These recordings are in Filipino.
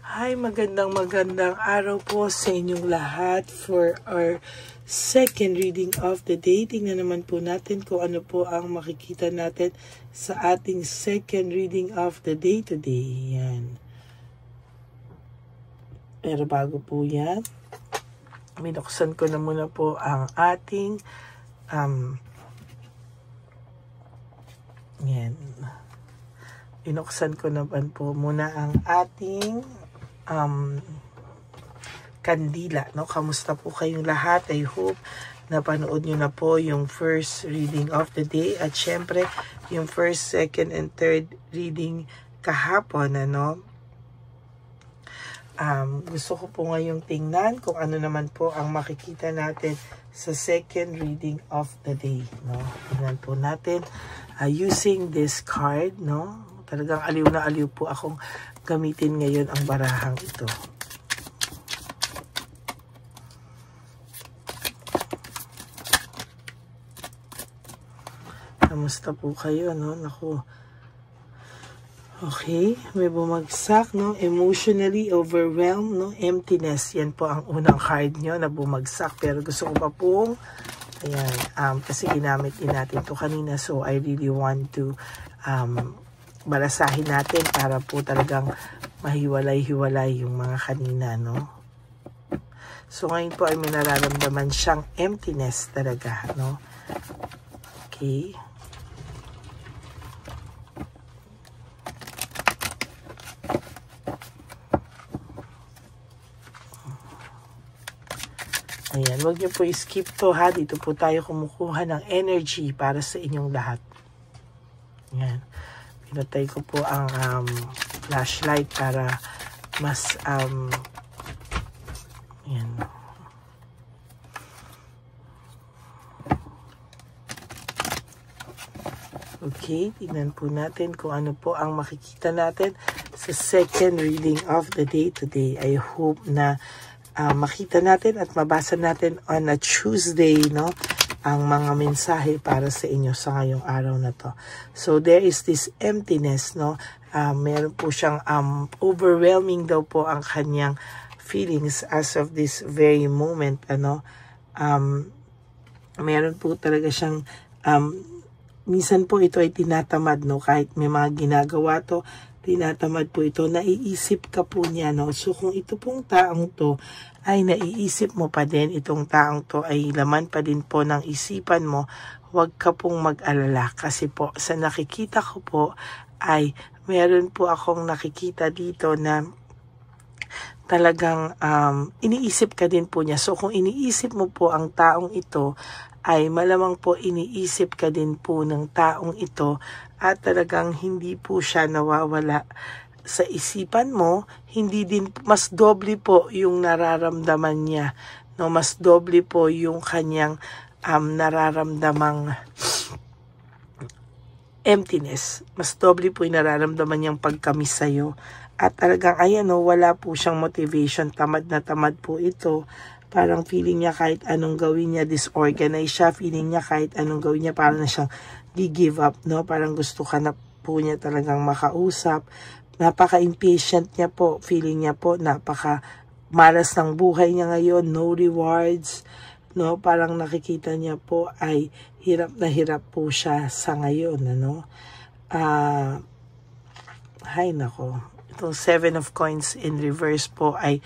Hi, magandang araw po sa inyong lahat for our second reading of the day. Tingnan naman po natin kung ano po ang makikita natin sa ating second reading of the day today. Yan. Pero bago po yan, binuksan ko na muna po ang ating yan. Binuksan ko naman po muna ang ating kandila, no? Kamusta po kayong lahat? I hope napanood nyo na po yung first reading of the day at syempre yung first, second, and third reading kahapon, ano? Gusto ko po ngayong tingnan kung ano naman po ang makikita natin sa second reading of the day, no? Tingnan po natin using this card, no? Talagang aliw na aliw po akong gamitin ngayon ang barahang ito. Kamusta po kayo, no? Naku. Okay, may bumagsak, no? Emotionally overwhelmed, no? Emptiness. Yan po ang unang card nyo na bumagsak. Pero gusto ko pa pong, ayan, kasi ginamit din natin to kanina. So, I really want to, balasahin natin para po talagang mahiwalay-hiwalay yung mga kanina, no? So, ngayon po ay may nararamdaman siyang emptiness talaga, no? Okay. Ayan, huwag niyo po skip to ha. Dito po tayo kumukuha ng energy para sa inyong lahat. Ayan. Pinatay ko po ang flashlight para mas ayan. Okay, tingnan po natin kung ano po ang makikita natin sa second reading of the day today. I hope na makita natin at mabasa natin on a Tuesday, no? Ang mga mensahe para sa inyo sa ngayong araw na to. So, there is this emptiness, no? Meron po siyang overwhelming daw po ang kanyang feelings as of this very moment, ano? Meron po talaga siyang, minsan po ito ay tinatamad, no? Kahit may mga ginagawa to, tinatamad po ito, naiisip ka po niya, no? So, kung ito pong taong to ay naiisip mo pa din, itong taong to ay laman pa din po ng isipan mo, huwag ka pong mag-alala. Kasi po, sa nakikita ko po, ay meron po akong nakikita dito na talagang iniisip ka din po niya. So, kung iniisip mo po ang taong ito, ay malamang po iniisip ka din po ng taong ito at talagang hindi po siya nawawala sa isipan mo, hindi din, mas doble po yung nararamdaman niya, no? Mas doble po yung kanyang nararamdamang emptiness, mas doble po yung nararamdaman niyang pagkamis sa'yo. At talagang ayan, no, wala po siyang motivation, tamad na tamad po ito. Parang feeling niya kahit anong gawin niya, disorganized siya. Feeling niya kahit anong gawin niya, parang na siyang gi-give up, no? Parang gusto ka na po niya talagang makausap. Napaka-impatient niya po. Feeling niya po, napaka-malas ng buhay niya ngayon. No rewards, no? Parang nakikita niya po ay hirap na hirap po siya sa ngayon, ano? Hay nako. Itong 7 of Coins in reverse po ay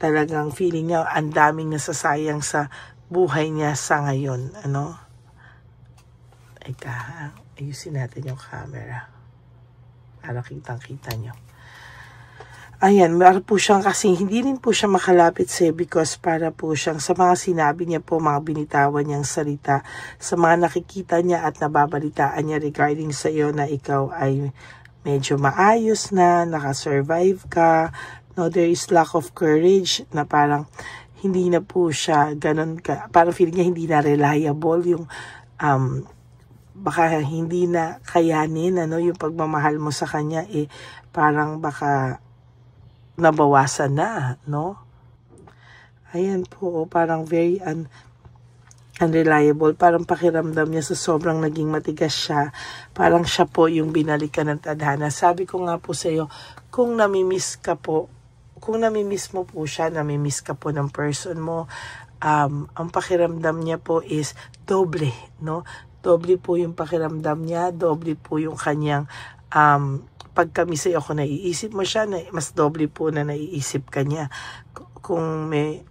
talagang feeling niya ang daming nasasayang sa buhay niya sa ngayon, ano? Eka, ayusin natin yung camera para kitang-kita nyo. Ayan, meron po siyang kasi hindi rin po siya makalapit sa'yo because para po siyang sa mga sinabi niya po, mga binitawan niyang salita, sa mga nakikita niya at nababalitaan niya regarding sa iyo na ikaw ay medyo maayos na, nakasurvive ka, no, there is lack of courage na parang hindi na po siya ganun ka, parang feeling niya hindi na reliable yung baka hindi na kayanin, ano, yung pagmamahal mo sa kanya, parang baka nabawasan na, no? Ayan po, parang very unreliable. Parang pakiramdam niya sa sobrang naging matigas siya. Parang siya po yung binalikan ng tadhana. Sabi ko nga po sa iyo, kung namimiss ka po, kung namimiss mo po siya, namimiss ka po ng person mo, ang pakiramdam niya po is doble, no? Doble po yung pakiramdam niya, doble po yung kanyang pagka-miss sa'yo. Kung naiisip mo siya, mas doble po na naiisip ka niya. Kung may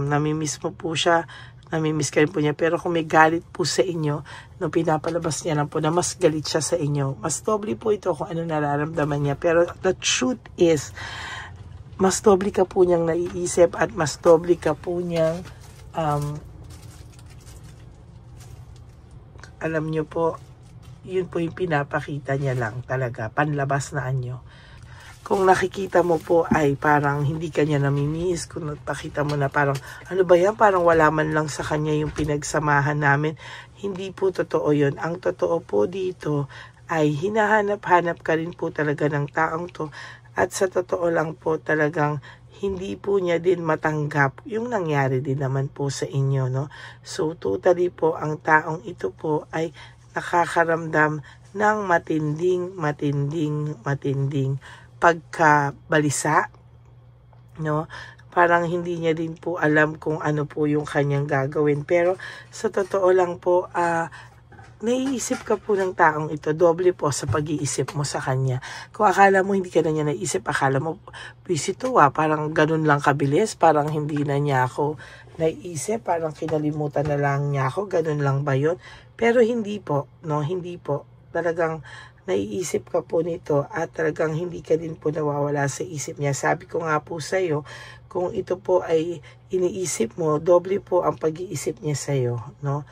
namimiss mo po siya, namimiss ka rin po niya. Pero kung may galit po sa inyo, no, pinapalabas niya lang po na mas galit siya sa inyo. Mas doble po ito kung ano nararamdaman niya. Pero the truth is, mas doble ka po niyang naiisip at mas doble ka po niyang alam niyo po, yun po yung pinapakita niya lang talaga, panlabas na anyo. Kung nakikita mo po ay parang hindi ka niya namimiss, kung nakita mo na parang, ano ba yan, parang wala man lang sa kanya yung pinagsamahan namin, hindi po totoo yun. Ang totoo po dito ay hinahanap-hanap ka rin po talaga ng taong to, at sa totoo lang po talagang hindi po niya din matanggap yung nangyari din naman po sa inyo, no? So, totally po, ang taong ito po ay nakakaramdam ng matinding pagkabalisa, no? Parang hindi niya din po alam kung ano po yung kanyang gagawin. Pero sa totoo lang po, naiisip ka po ng taong ito, doble po sa pag-iisip mo sa kanya. Kung akala mo hindi ka na niya naisip, akala mo, busy to parang ganun lang kabilis, parang hindi na niya ako naisip, parang kinalimutan na lang niya ako, ganun lang ba yun? Pero hindi po, no, hindi po. Talagang naiisip ka po nito at talagang hindi ka din po nawawala sa isip niya. Sabi ko nga po sa'yo, kung ito po ay iniisip mo, doble po ang pag-iisip niya sa'yo, no?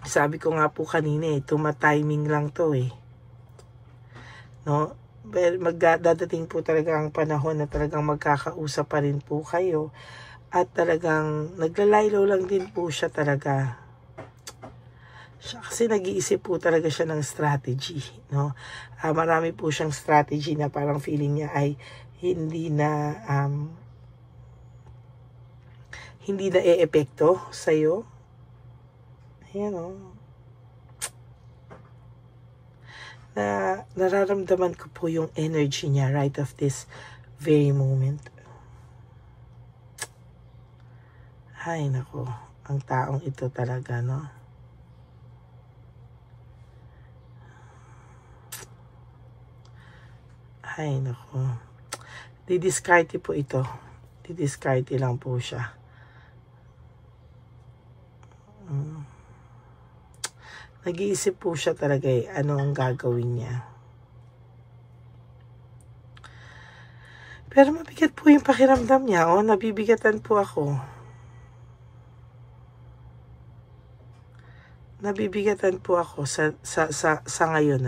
Sabi ko nga po kanina tuma-timing lang to no? Pero magdadating po talaga ang panahon na talagang magkakausap pa rin po kayo at talagang naglalaylo lang din po siya talaga. Kasi nag-iisip po talaga siya ng strategy, no? Marami po siyang strategy na parang feeling niya ay hindi na e-epekto sa'yo. Ayan, na nararamdaman ko po yung energy niya right of this very moment. Ay, nako. Ang taong ito talaga, no? Ay, nako. Didiskarte po ito. Didiskarte lang po siya. Nag-iisip po siya talaga ano ang gagawin niya. Pero mabigat po yung pakiramdam niya, nabibigatan po ako. Nabibigatan po ako sa ngayon,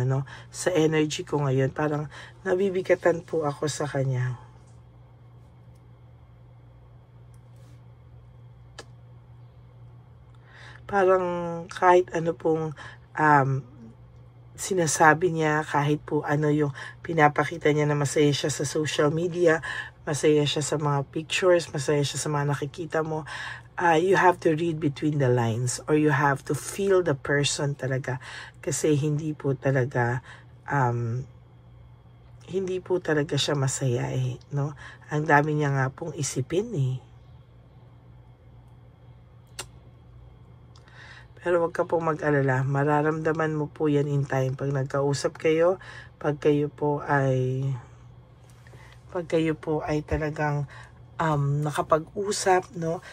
sa energy ko ngayon. Parang nabibigatan po ako sa kanya. Parang kahit ano pong sinasabi niya, kahit po ano yung pinapakita niya na masaya siya sa social media, masaya siya sa mga pictures, masaya siya sa mga nakikita mo, you have to read between the lines or you have to feel the person talaga. Kasi hindi po talaga siya masaya no? Ang dami niya nga pong isipin Pero wag ka pong mag-alala, mararamdaman mo po yan in time. Pag nagkausap kayo, pag kayo po ay talagang nakapag-usap, no?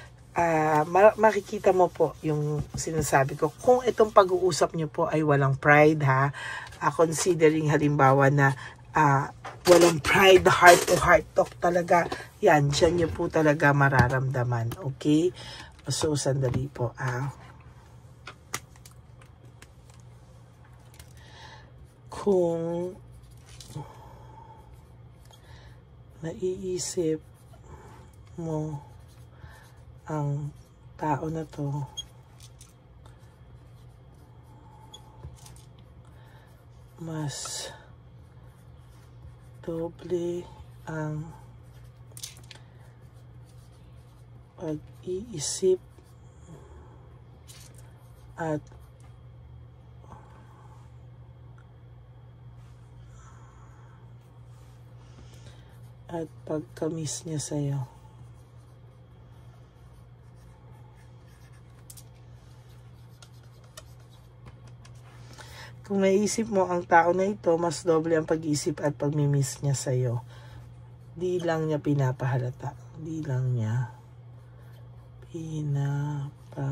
Makikita mo po yung sinasabi ko. Kung itong pag-uusap nyo po ay walang pride considering halimbawa na walang pride, heart to heart talk talaga, yan, dyan nyo po talaga mararamdaman. Okay? So, sandali po. Kung naiisip mo ang tao na to, mas doble ang pag-iisip at at pagkamis niya sa'yo. Kung naisip mo ang tao na ito, mas doble ang pag-isip at pagmimiss niya sa'yo. Di lang niya pinapahalata. Di lang niya pinapahalata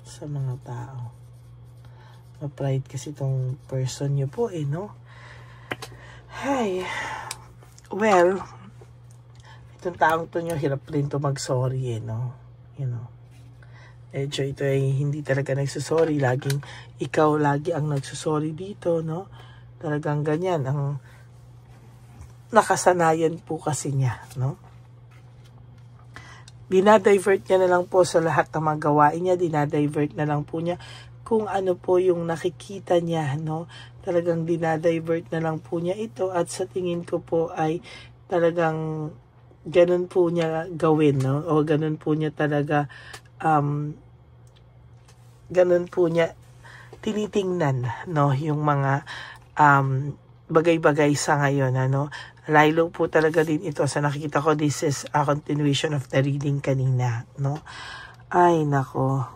sa mga tao. Ma-pride kasi itong person niyo po no? Hey, well, itong taong to nyo, hirap rin to mag-sorry no? You know. Medyo ito ay hindi talaga nagsusorry. Laging ikaw lagi ang nagsusorry dito, no? Talagang ganyan ang nakasanayan po kasi niya, no? Dinadivert niya na lang po sa lahat ng mga gawain niya. Dinadivert na lang po niya kung ano po yung nakikita niya, no? Talagang dinadivert na lang po niya ito at sa tingin ko po ay talagang ganun po niya gawin, no? O ganun po niya talaga ganun po niya tinitingnan, no, yung mga bagay-bagay sa ngayon, ano. Lalo po talaga din ito sa nakikita ko. This is a continuation of the reading kanina, no. Ay nako,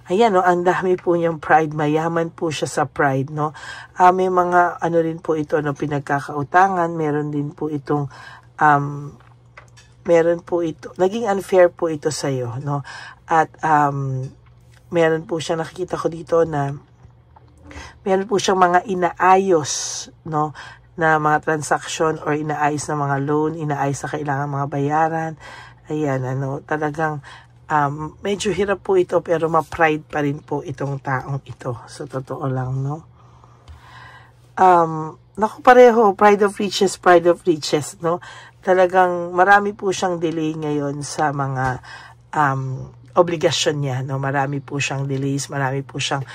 ayan, no, ang dami po niyang pride. Mayaman po siya sa pride, no. May mga ano rin po ito, no, pinagkakautangan. Meron din po itong meron po ito, naging unfair po ito sa iyo, no? At meron po siya, nakikita ko dito na meron po siyang mga inaayos, no, na mga transaction or inaayos na mga loan, inaayos na kailangan mga bayaran. Ayan, ano, talagang medyo hirap po ito pero ma-pride pa rin po itong taong ito. So, totoo lang, no? Naku, pareho, pride of riches, no? Talagang marami po siyang delay ngayon sa mga obligasyon niya, no? Marami po siyang delays, marami po siyang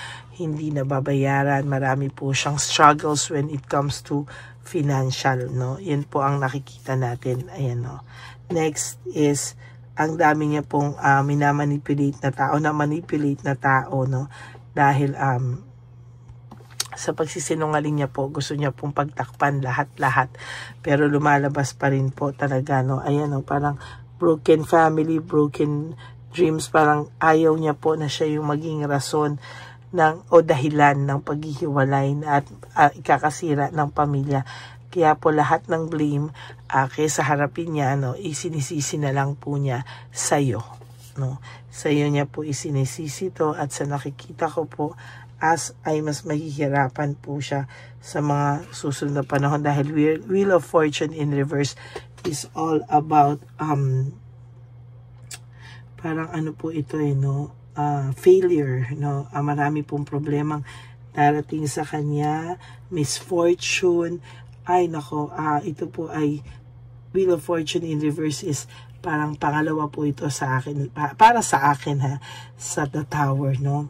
hindi nababayaran, marami po siyang struggles when it comes to financial, no? Yan po ang nakikita natin. Ayan, no? Next is, ang dami niya pong minamanipulate na tao, no? Dahil sa pagsisinungaling niya po, gusto niya pong pagtakpan lahat-lahat. Pero lumalabas pa rin po talaga, no? Ayan, no? Parang broken family, broken dreams. Parang ayaw niya po na siya yung maging rason o dahilan ng paghihiwalay at ikakasira ng pamilya. Kaya po lahat ng blame, kaysa harapin niya, no, isinisisi na lang po niya sa'yo, no? Sa'yo niya po isinisisi to, at sa nakikita ko po, ay mas mahihirapan po siya sa mga susunod na panahon dahil Wheel of Fortune in reverse is all about parang ano po ito no, failure, no. Marami pong problemang darating sa kanya, misfortune. Ay nako, ito po ay Wheel of Fortune in reverse is parang pangalawa po ito sa akin, para sa akin sa The Tower, no.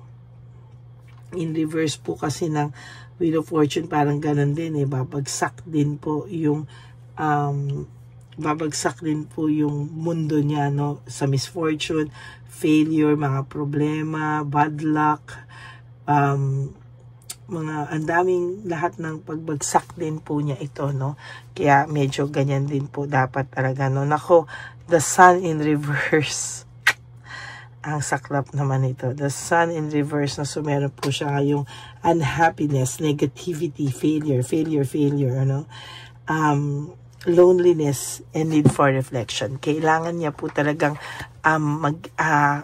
In reverse po kasi ng Wheel of Fortune, parang ganun din babagsak din po yung mundo niya, no, sa misfortune, failure, mga problema, bad luck, mga andaming lahat ng pagbagsak din po niya ito, no. Kaya medyo ganyan din po dapat talaga, no. Nako, the Sun in reverse. Ang saklap naman ito. The Sun in reverse, na so meron po siya yung unhappiness, negativity, failure, ano. Loneliness and need for reflection. Kailangan niya po talagang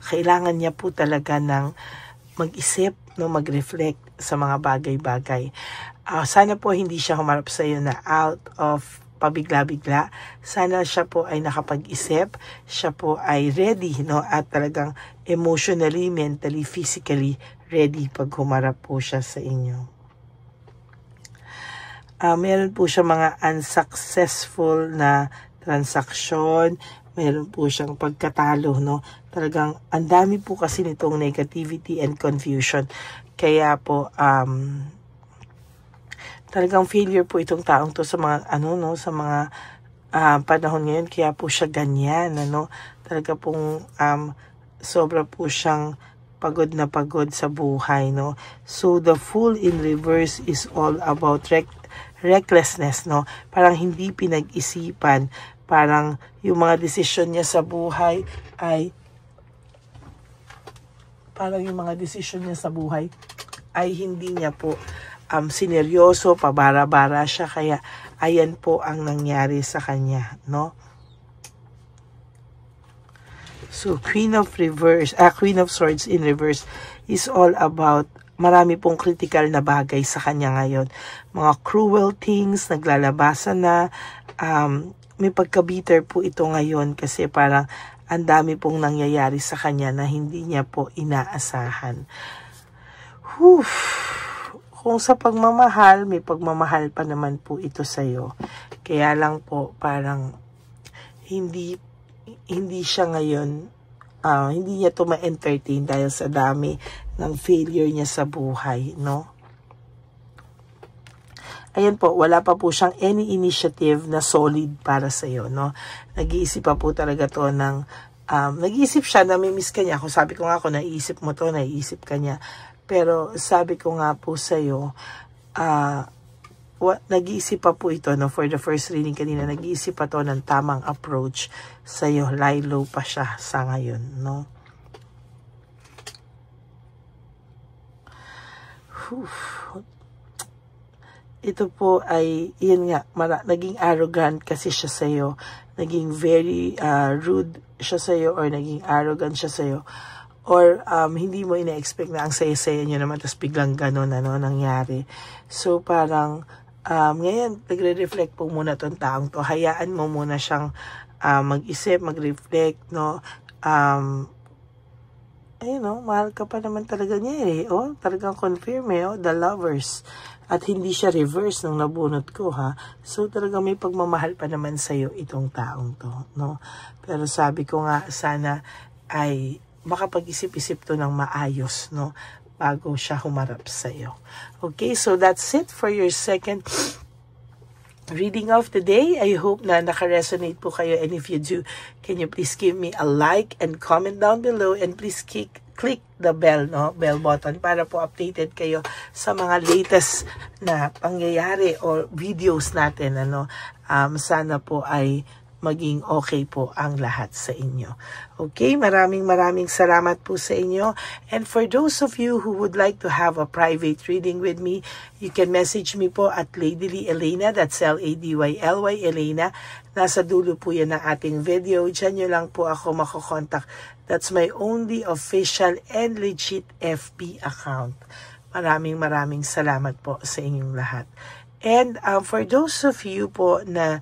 kailangan niya po talaga ng mag-isip, no, mag-reflect sa mga bagay-bagay. Sana po hindi siya humarap sa iyo na out of pabigla-bigla. Sana siya po ay nakapag-isip, siya po ay ready, no, at talagang emotionally, mentally, physically ready pag humarap po siya sa inyo. Meron po siya mga unsuccessful na transaksyon, meron po siyang pagkatalo, no. Talagang ang dami po kasi nitong negativity and confusion. Kaya po talagang failure po itong taong to sa mga sa mga panahon ngayon. Kaya po siya ganyan, ano. Talaga pong sobra po siyang pagod na pagod sa buhay, no? So, the Fool in reverse is all about recklessness, no? Parang hindi pinag-isipan, parang yung mga desisyon niya sa buhay ay hindi niya po sineryoso, pabara-bara siya, kaya ayan po ang nangyari sa kanya, no? So, Queen of Swords in reverse is all about marami pong critical na bagay sa kanya ngayon. Mga cruel things, naglalabasan na, may pagka-bitter po ito ngayon kasi parang ang dami pong nangyayari sa kanya na hindi niya po inaasahan. Kung sa pagmamahal, may pagmamahal pa naman po ito sa'yo. Kaya lang po parang hindi siya ngayon, hindi niya to ma-entertain dahil sa dami ng failure niya sa buhay, no? Ayan po, wala pa po siyang any initiative na solid para sa'yo, no? Nag-iisip pa po talaga to ng, nag-iisip siya, namimiss ka niya. Kung sabi ko nga, kung naiisip mo to, naiisip ka niya. Pero sabi ko nga po sa'yo, nag-iisip pa po ito, no? For the first reading kanina, nag-iisip pa to ng tamang approach sa'yo. Lie low pa siya sa ngayon, no? Ito po ay, yun nga, naging arrogant kasi siya sa'yo. Naging very rude siya sa'yo or naging arrogant siya sa'yo. Or hindi mo ina-expect na ang saya-saya nyo naman tapos biglang gano'n nangyari. So parang, ngayon, nagre-reflect po muna tong taong to. Hayaan mo muna siyang mag-isip, mag-reflect, no? Ayun, no? Mahal ka pa naman talaga niya, eh. Oh, talagang confirm, eh, oh, the Lovers. At hindi siya reverse nung nabunot ko, ha? So, talagang may pagmamahal pa naman sa'yo itong taong to, no? Pero sabi ko nga, sana ay makapag-isip-isip to ng maayos, no? Bago siya humarap sa'yo. Okay, so that's it for your second reading of the day. I hope na naka-resonate po kayo, and if you do, can you please give me a like and comment down below, and please click the bell, no? Bell button para po updated kayo sa mga latest na pangyayari or videos natin, ano? Sana po ay maging okay po ang lahat sa inyo. Okay, maraming salamat po sa inyo. And for those of you who would like to have a private reading with me, you can message me po at Ladyly Elena, that's Ladyly Elena. Nasa dulo po yan ng ating video. Diyan nyo lang po ako makokontak. That's my only official and legit FB account. Maraming salamat po sa inyong lahat. And for those of you po na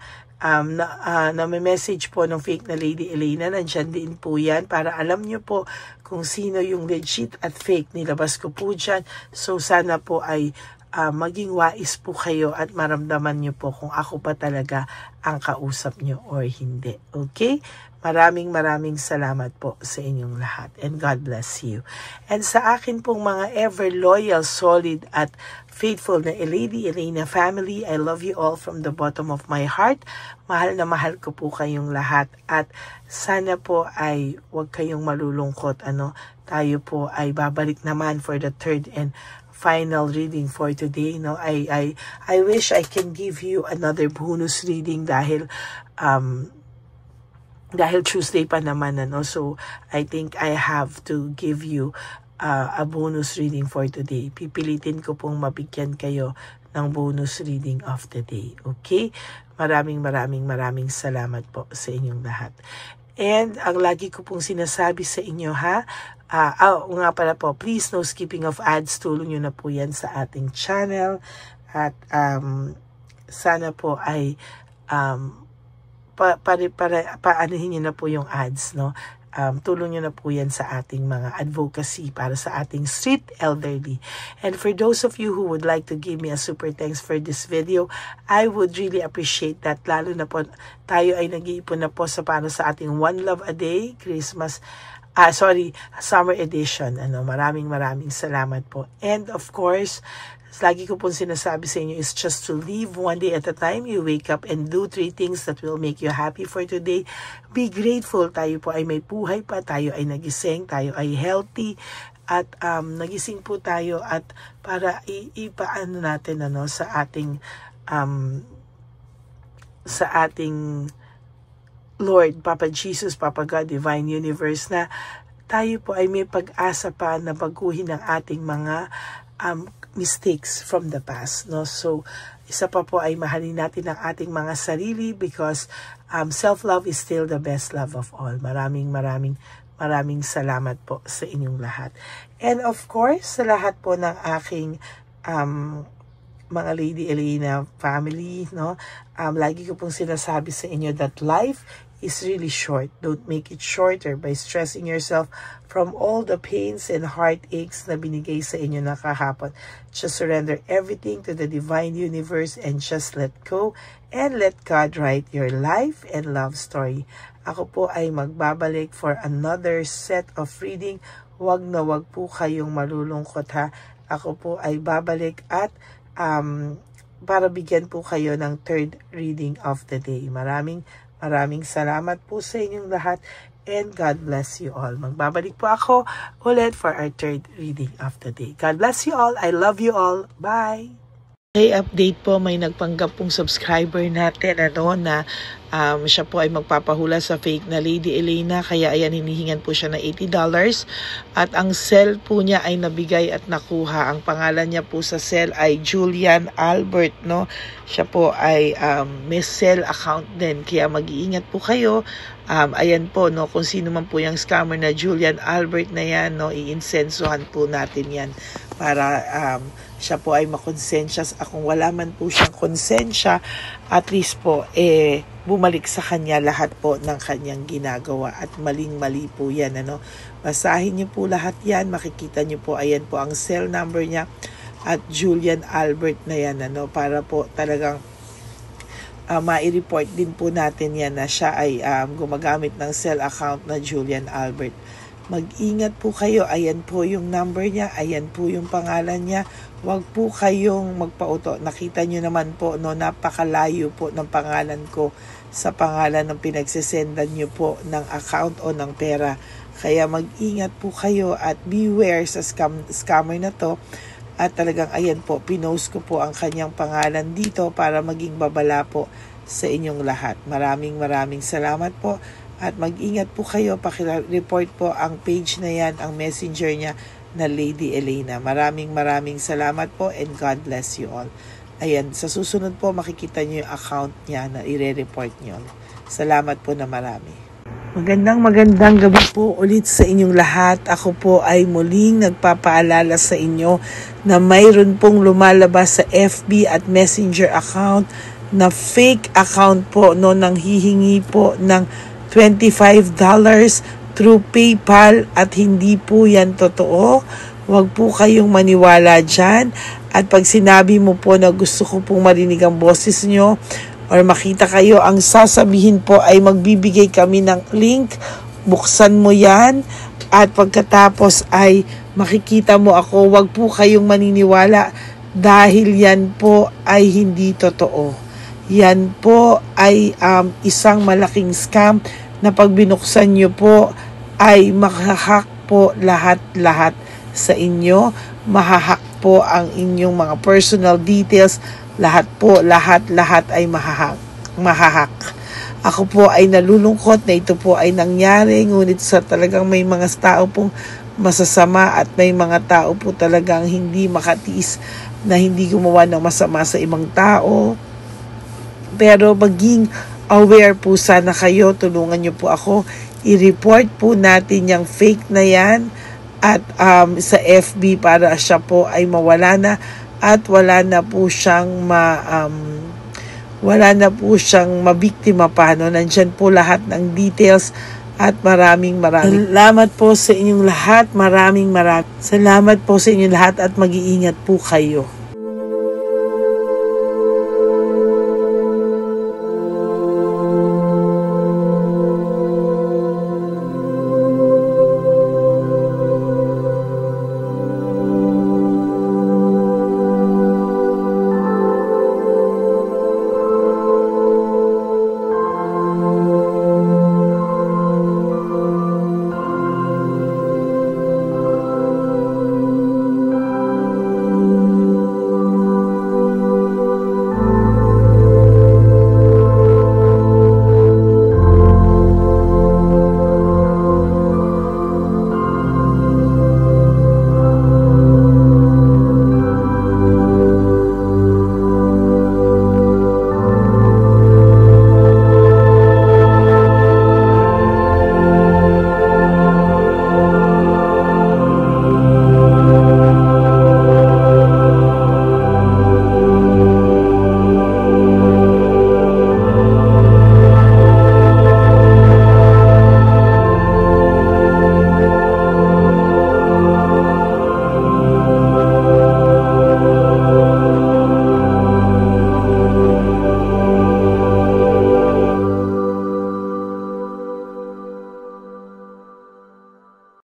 may message po ng fake na Lady Elena, nandyan din po yan para alam nyo po kung sino yung legit at fake. Nilabas ko po dyan. So sana po ay maging wais po kayo at maramdaman nyo po kung ako pa talaga ang kausap nyo or hindi. Okay? Maraming salamat po sa inyong lahat. And God bless you. And sa akin pong mga ever loyal, solid at faithful na Lady Elena family, I love you all from the bottom of my heart. Mahal na mahal ko po kayong lahat. At sana po ay huwag kayong malulungkot. Tayo po ay babalik naman for the third and final reading for today. No, I wish I can give you another bonus reading dahil Tuesday pa naman, so I think I have to give you a bonus reading for today. Pipilitin ko pong mabigyan kayo ng bonus reading of the day. Okay? Maraming salamat po sa inyong lahat. And ang lagi ko pong sinasabi sa inyo, ha? Nga pala po, please no skipping of ads. Tulong nyo na po yan sa ating channel. At sana po ay paanohin nyo na po yung ads, no? Tulong nyo na po yan sa ating mga advocacy para sa ating street elderly. And for those of you who would like to give me a super thanks for this video, I would really appreciate that. Lalo na po, tayo ay nag-iipon na po para sa ating One Love a Day, Summer Edition. Maraming salamat po. And of course, lagi ko pong sinasabi sa inyo is just to live one day at a time. You wake up and do 3 things that will make you happy for today. Be grateful. Tayo po ay may buhay pa. Tayo ay nagising. Tayo ay healthy. at nagising po tayo at para ipaano natin sa ating Lord, Papa Jesus, Papa God, Divine Universe, na tayo po ay may pag-asa pa na baguhin ang ating mga mistakes from the past, no? So, isa pa po ay mahalin natin ang ating mga sarili because self-love is still the best love of all. Maraming salamat po sa inyong lahat. And of course, sa lahat po ng aking mga Lady Elena family, no? Lagi ko pong sinasabi sa inyo that life is really short. Don't make it shorter by stressing yourself from all the pains and heartaches na binigay sa inyo na kahapon. Just surrender everything to the divine universe and just let go and let God write your life and love story. Ako po ay magbabalik for another set of reading. Wag na wag po kayong malulungkot, ha. Ako po ay babalik at para bigyan po kayo ng third reading of the day. Maraming salamat po sa inyong lahat and God bless you all. Magbabalik po ako ulit for our third reading of the day. God bless you all. I love you all. Bye! Okay, update po, may nagpanggap pong subscriber natin na siya po ay magpapahula sa fake na Lady Elena, kaya ayan, hinihingan po siya na $80 at ang cell po niya ay nabigay at nakuha. Ang pangalan niya po sa cell ay Julian Albert, no? Siya po ay may cell account din, kaya mag-iingat po kayo. Ayan po, no, kung sino man po yung scammer na Julian Albert na yan, no, iinsensuhan po natin yan para siya po ay makonsensya. Kung wala man po siyang konsensya, at least po bumalik sa kanya lahat po ng kanyang ginagawa at maling-mali po yan, basahin niyo po lahat yan, makikita niyo po, ayan po ang cell number niya at Julian Albert na yan, para po talagang ma-report din po natin yan na siya ay gumagamit ng cell account na Julian Albert. Mag-ingat po kayo. Ayan po yung number niya. Ayan po yung pangalan niya. Huwag po kayong magpauto. Nakita nyo naman po, napakalayo po ng pangalan ko sa pangalan ng pinagsisendan nyo po ng account o ng pera. Kaya mag-ingat po kayo at beware sa scammer na to. At talagang ayan po, pinost ko po ang kanyang pangalan dito para maging babala po sa inyong lahat. Maraming salamat po. At mag-ingat po kayo, pakireport po ang page na yan, ang messenger niya na Lady Elena. Maraming salamat po and God bless you all. Ayan, sa susunod po makikita niyo yung account niya na ire-report niyo. Salamat po na marami. Magandang gabi po ulit sa inyong lahat. Ako po ay muling nagpapaalala sa inyo na mayroon pong lumalabas sa FB at Messenger account na fake account po, nang hihingi po ng $25 through PayPal at hindi po yan totoo. Huwag po kayong maniwala dyan. At pag sinabi mo po na gusto ko pong marinig ang boses nyo or makita kayo, ang sasabihin po ay magbibigay kami ng link. Buksan mo yan at pagkatapos ay makikita mo ako. Huwag po kayong maniniwala dahil yan po ay hindi totoo. Yan po ay isang malaking scam na pag binuksan nyo po ay mahahack po lahat sa inyo. Mahahack po ang inyong mga personal details. Lahat ay mahahack. Ako po ay nalulungkot na ito po ay nangyari, ngunit sa talagang may mga tao pong masasama at may mga tao po talagang hindi makatiis na hindi gumawa ng masama sa ibang tao. Pero maging aware po sana kayo, tulungan nyo po ako, i-report po natin yung fake na yan at sa FB para siya po ay mawala na at wala na po siyang mabiktima pa, Nandyan po lahat ng details at maraming salamat po sa inyong lahat. Maraming salamat po sa inyong lahat at mag-iingat po kayo.